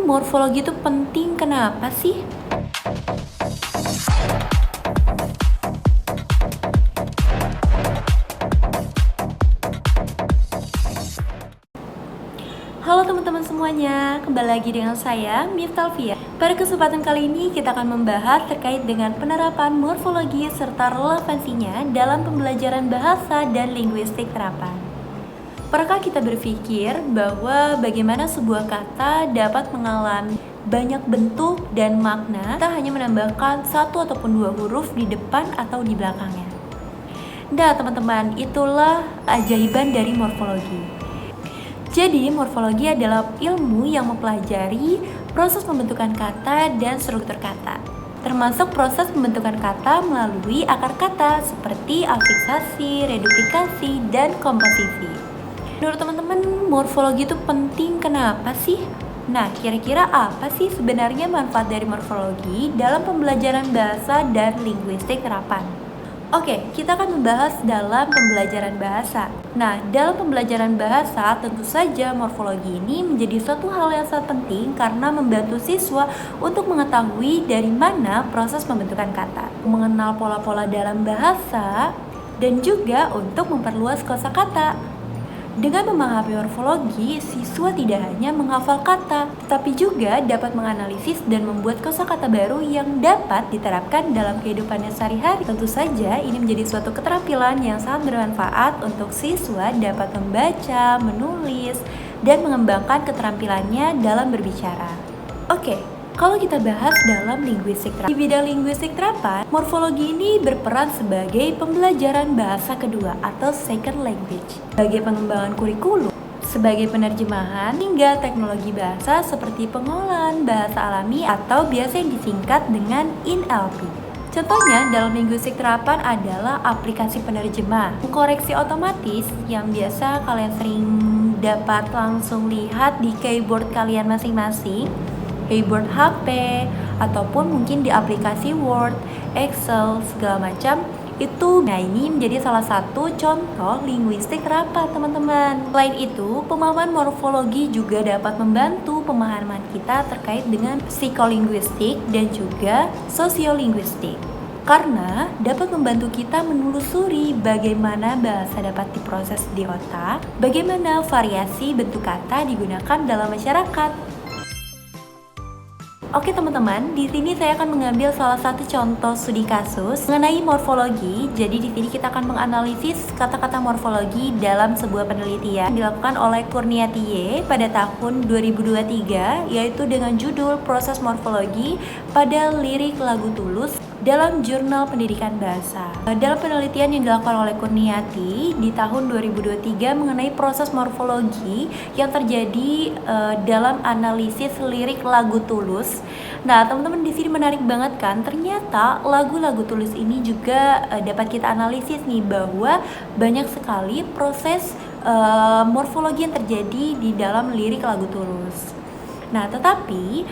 morfologi itu penting kenapa sih? Halo teman-teman semuanya, kembali lagi dengan saya Miftalvia. Pada kesempatan kali ini kita akan membahas terkait dengan penerapan morfologi serta relevansinya dalam pembelajaran bahasa dan linguistik terapan. Pernahkah kita berpikir bahwa bagaimana sebuah kata dapat mengalami banyak bentuk dan makna, tak hanya menambahkan satu ataupun dua huruf di depan atau di belakangnya? Nah teman-teman, itulah keajaiban dari morfologi. Jadi, morfologi adalah ilmu yang mempelajari proses pembentukan kata dan struktur kata, termasuk proses pembentukan kata melalui akar kata seperti afiksasi, reduplikasi, dan komposisi. Menurut teman-teman, morfologi itu penting kenapa sih? Nah, kira-kira apa sih sebenarnya manfaat dari morfologi dalam pembelajaran bahasa dan linguistik terapan? Oke, kita akan membahas dalam pembelajaran bahasa. Nah, dalam pembelajaran bahasa, tentu saja morfologi ini menjadi suatu hal yang sangat penting karena membantu siswa untuk mengetahui dari mana proses pembentukan kata, mengenal pola-pola dalam bahasa, dan juga untuk memperluas kosakata. Dengan memahami morfologi, siswa tidak hanya menghafal kata, tetapi juga dapat menganalisis dan membuat kosakata baru yang dapat diterapkan dalam kehidupannya sehari-hari. Tentu saja ini menjadi suatu keterampilan yang sangat bermanfaat untuk siswa dapat membaca, menulis, dan mengembangkan keterampilannya dalam berbicara. Oke, kalau kita bahas dalam linguistik terapan, di bidang linguistik terapan, morfologi ini berperan sebagai pembelajaran bahasa kedua atau second language, sebagai pengembangan kurikulum, sebagai penerjemahan, hingga teknologi bahasa seperti pengolahan bahasa alami atau biasa yang disingkat dengan NLP. Contohnya dalam linguistik terapan adalah aplikasi penerjemah, koreksi otomatis yang biasa kalian sering dapat langsung lihat di keyboard kalian masing-masing, keyboard HP, ataupun mungkin di aplikasi Word, Excel, segala macam itu. Nah, ini menjadi salah satu contoh linguistik rapat, teman-teman. Selain itu, pemahaman morfologi juga dapat membantu pemahaman kita terkait dengan psikolinguistik dan juga sosiolinguistik, karena dapat membantu kita menelusuri bagaimana bahasa dapat diproses di otak, bagaimana variasi bentuk kata digunakan dalam masyarakat. Oke teman-teman, di sini saya akan mengambil salah satu contoh studi kasus mengenai morfologi. Jadi di sini kita akan menganalisis kata-kata morfologi dalam sebuah penelitian dilakukan oleh Kurniatie pada tahun 2023, yaitu dengan judul Proses Morfologi pada Lirik Lagu Tulus dalam Jurnal Pendidikan Bahasa. Dalam penelitian yang dilakukan oleh Kurniati di tahun 2023 mengenai proses morfologi yang terjadi dalam analisis lirik lagu Tulus. Nah, teman-teman, di sini menarik banget kan? Ternyata lagu-lagu Tulus ini juga dapat kita analisis nih, bahwa banyak sekali proses morfologi yang terjadi di dalam lirik lagu Tulus. Nah, tetapi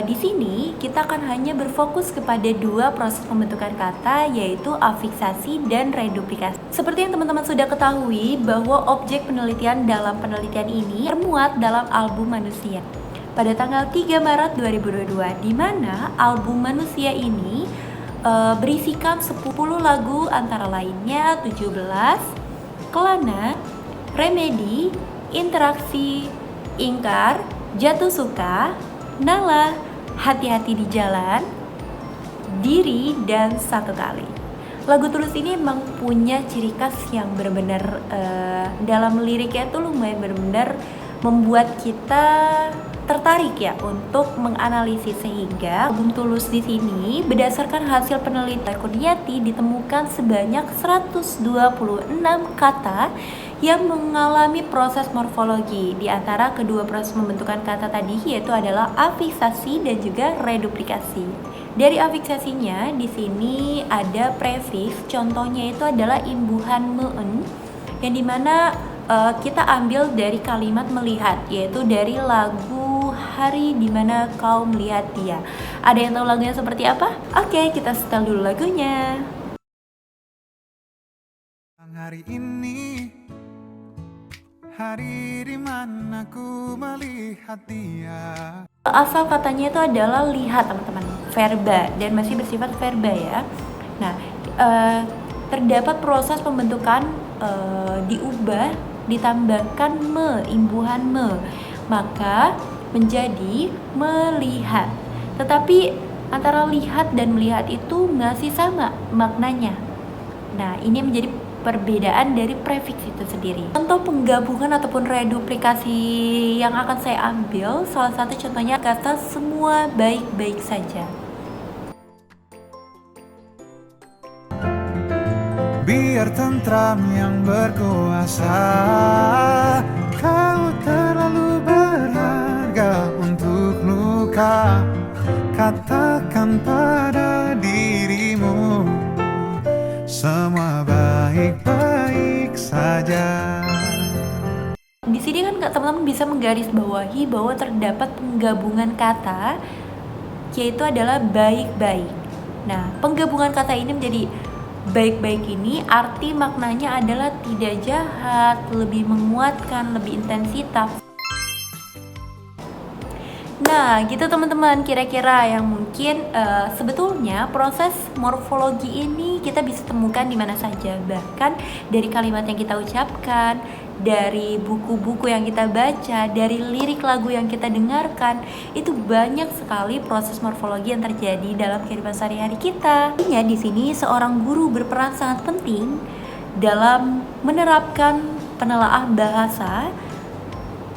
di sini kita akan hanya berfokus kepada dua proses pembentukan kata, yaitu afiksasi dan reduplikasi. Seperti yang teman-teman sudah ketahui, bahwa objek penelitian dalam penelitian ini termuat dalam album Manusia pada tanggal 3 Maret 2022, di mana album Manusia ini berisikan 10 lagu, antara lainnya 17, Kelana, Remedi, Interaksi, Ingkar, Jatuh Suka, Nala, Hati-hati di Jalan, Diri, dan Satu Kali. Lagu Tulus ini memang punya ciri khas yang benar-benar dalam liriknya itu lumayan benar-benar membuat kita tertarik ya untuk menganalisis, sehingga album Tulus di sini berdasarkan hasil penelitian Kurniati ditemukan sebanyak 126 kata yang mengalami proses morfologi. Di antara kedua proses pembentukan kata tadi, yaitu adalah afiksasi dan juga reduplikasi. Dari afiksasinya di sini ada prefiks, contohnya itu adalah imbuhan meun, yang dimana kita ambil dari kalimat melihat, yaitu dari lagu Hari Dimana Kau Melihat Dia. Ada yang tahu lagunya seperti apa? Oke, kita setel dulu lagunya. Hari ini Hari di mana ku melihat dia. Asal katanya itu adalah lihat teman-teman, verba, dan masih bersifat verba ya. Nah, terdapat proses pembentukan diubah, ditambahkan imbuhan maka menjadi melihat. Tetapi antara lihat dan melihat itu masih sama maknanya. Nah, ini menjadi perbedaan dari prefiks itu sendiri. Contoh penggabungan ataupun reduplikasi yang akan saya ambil, salah satu contohnya kata semua baik-baik saja. Biar tentram yang berkuasa, kau terlalu berharga untuk luka. Katakan pada dirimu, semua baik-baik saja. Di sini kan teman-teman bisa menggarisbawahi bahwa terdapat penggabungan kata, yaitu adalah baik-baik. Nah, penggabungan kata ini menjadi baik-baik ini arti maknanya adalah tidak jahat, lebih menguatkan, lebih intensitas. Nah, gitu teman-teman, kira-kira yang mungkin sebetulnya proses morfologi ini kita bisa temukan di mana saja, bahkan dari kalimat yang kita ucapkan, dari buku-buku yang kita baca, dari lirik lagu yang kita dengarkan, itu banyak sekali proses morfologi yang terjadi dalam kehidupan sehari-hari kita. Artinya di sini seorang guru berperan sangat penting dalam menerapkan penelaah bahasa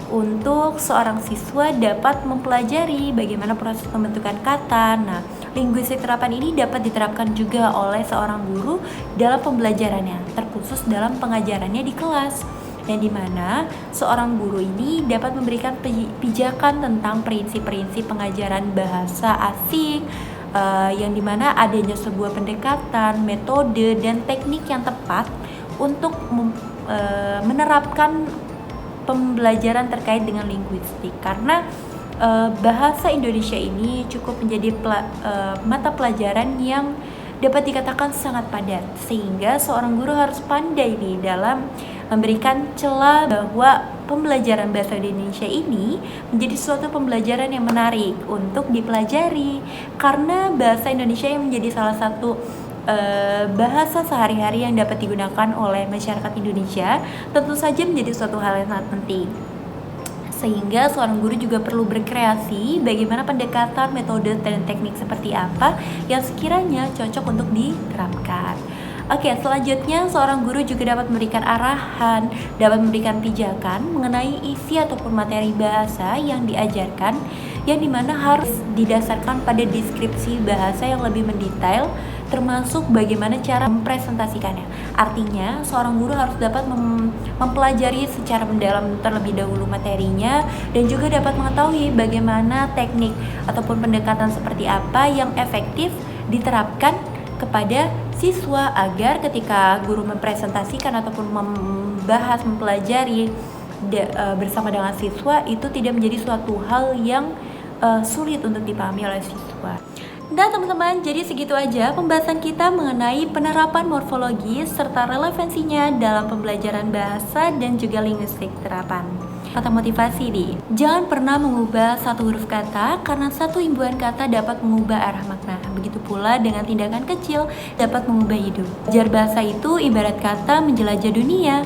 untuk seorang siswa dapat mempelajari bagaimana proses pembentukan kata. Nah, linguistik terapan ini dapat diterapkan juga oleh seorang guru dalam pembelajarannya, terkhusus dalam pengajarannya di kelas. Yang dimana seorang guru ini dapat memberikan pijakan tentang prinsip-prinsip pengajaran bahasa asing, yang dimana adanya sebuah pendekatan, metode, dan teknik yang tepat untuk menerapkan pembelajaran terkait dengan linguistik, karena bahasa Indonesia ini cukup menjadi mata pelajaran yang dapat dikatakan sangat padat, sehingga seorang guru harus pandai nih dalam memberikan celah bahwa pembelajaran bahasa Indonesia ini menjadi suatu pembelajaran yang menarik untuk dipelajari, karena bahasa Indonesia yang menjadi salah satu bahasa sehari-hari yang dapat digunakan oleh masyarakat Indonesia tentu saja menjadi suatu hal yang sangat penting. Sehingga seorang guru juga perlu berkreasi bagaimana pendekatan, metode, dan teknik seperti apa yang sekiranya cocok untuk diterapkan. Oke, selanjutnya seorang guru juga dapat memberikan arahan, dapat memberikan pijakan mengenai isi ataupun materi bahasa yang diajarkan, yang dimana harus didasarkan pada deskripsi bahasa yang lebih mendetail, termasuk bagaimana cara mempresentasikannya. Artinya, seorang guru harus dapat mempelajari secara mendalam terlebih dahulu materinya, dan juga dapat mengetahui bagaimana teknik ataupun pendekatan seperti apa yang efektif diterapkan kepada siswa, agar ketika guru mempresentasikan ataupun membahas, mempelajari bersama dengan siswa, itu tidak menjadi suatu hal yang sulit untuk dipahami oleh siswa. Nah teman-teman, jadi segitu aja pembahasan kita mengenai penerapan morfologi serta relevansinya dalam pembelajaran bahasa dan juga linguistik terapan. Kata motivasi nih, jangan pernah mengubah satu huruf kata, karena satu imbuhan kata dapat mengubah arah makna. Begitu pula dengan tindakan kecil dapat mengubah hidup. Belajar bahasa itu ibarat kata menjelajah dunia,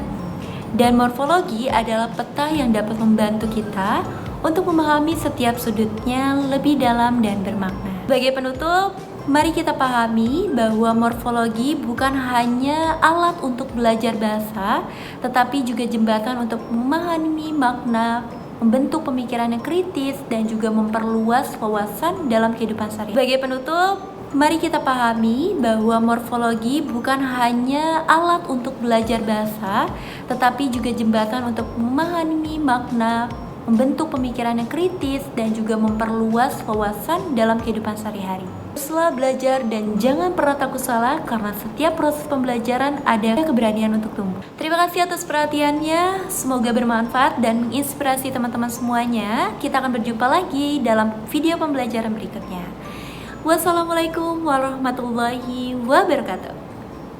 dan morfologi adalah peta yang dapat membantu kita untuk memahami setiap sudutnya lebih dalam dan bermakna. Sebagai penutup, mari kita pahami bahwa morfologi bukan hanya alat untuk belajar bahasa, tetapi juga jembatan untuk memahami makna, membentuk pemikiran yang kritis, dan juga memperluas wawasan dalam kehidupan sehari-hari. Sebagai penutup, mari kita pahami bahwa morfologi bukan hanya alat untuk belajar bahasa, tetapi juga jembatan untuk memahami makna, membentuk pemikiran yang kritis, dan juga memperluas wawasan dalam kehidupan sehari-hari. Teruslah belajar dan jangan pernah takut salah, karena setiap proses pembelajaran ada keberanian untuk tumbuh. Terima kasih atas perhatiannya, semoga bermanfaat dan menginspirasi teman-teman semuanya. Kita akan berjumpa lagi dalam video pembelajaran berikutnya. Wassalamualaikum warahmatullahi wabarakatuh.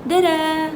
Dadah.